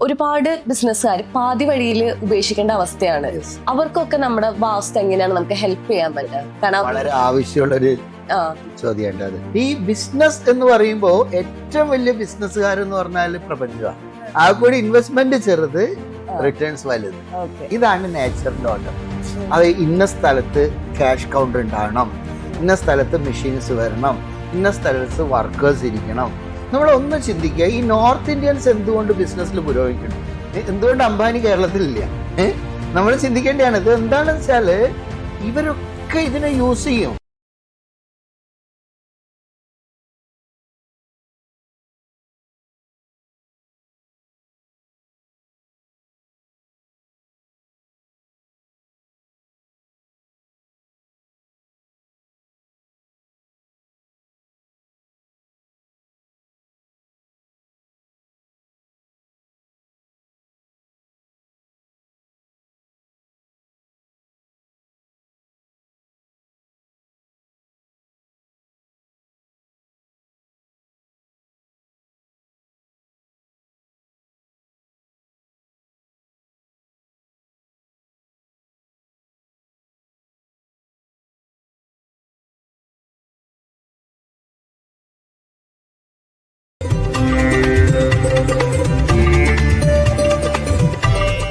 ഒരുപാട് ബിസിനസ്സുകാർ പാതി വഴിയിൽ ഉപേക്ഷിക്കേണ്ട അവസ്ഥയാണ്. അവർക്കൊക്കെ നമ്മുടെ വാസ്തു എങ്ങനെയാണ് നമുക്ക് ഹെൽപ്പ് ചെയ്യാൻ പറ്റുക? കാരണം വളരെ ആവശ്യമുള്ളൊരു ചോദ്യമുണ്ട്. ഈ ബിസിനസ് എന്ന് പറയുമ്പോൾ ഏറ്റവും വലിയ ബിസിനസ്സുകാരെന്ന് പറഞ്ഞാൽ പ്രപഞ്ചമാണ്. ആ കൂടി ഇൻവെസ്റ്റ്മെന്റ് ചെറുത്, റിട്ടേൺസ് വലുത്. ഇതാണ് നേച്ചറിന്റെ ഓർഡർ. അത് ഇന്ന സ്ഥലത്ത് ക്യാഷ് കൗണ്ടർ ഉണ്ടാകണം, ഇന്ന സ്ഥലത്ത് മെഷീൻസ് വരണം, ഇന്ന സ്ഥലത്ത് വർക്കേഴ്സ് ഇരിക്കണം. നമ്മൾ ഒന്ന് ചിന്തിക്കുക, ഈ നോർത്ത് ഇന്ത്യൻസ് എന്തുകൊണ്ട് ബിസിനസ്സിൽ പുരോഗമിക്കണം? എന്തുകൊണ്ട് അംബാനി കേരളത്തിലില്ല? നമ്മൾ ചിന്തിക്കേണ്ടതാണ്. ഇത് എന്താണെന്ന് വെച്ചാല് ഇവരൊക്കെ ഇതിനെ യൂസ് ചെയ്യും.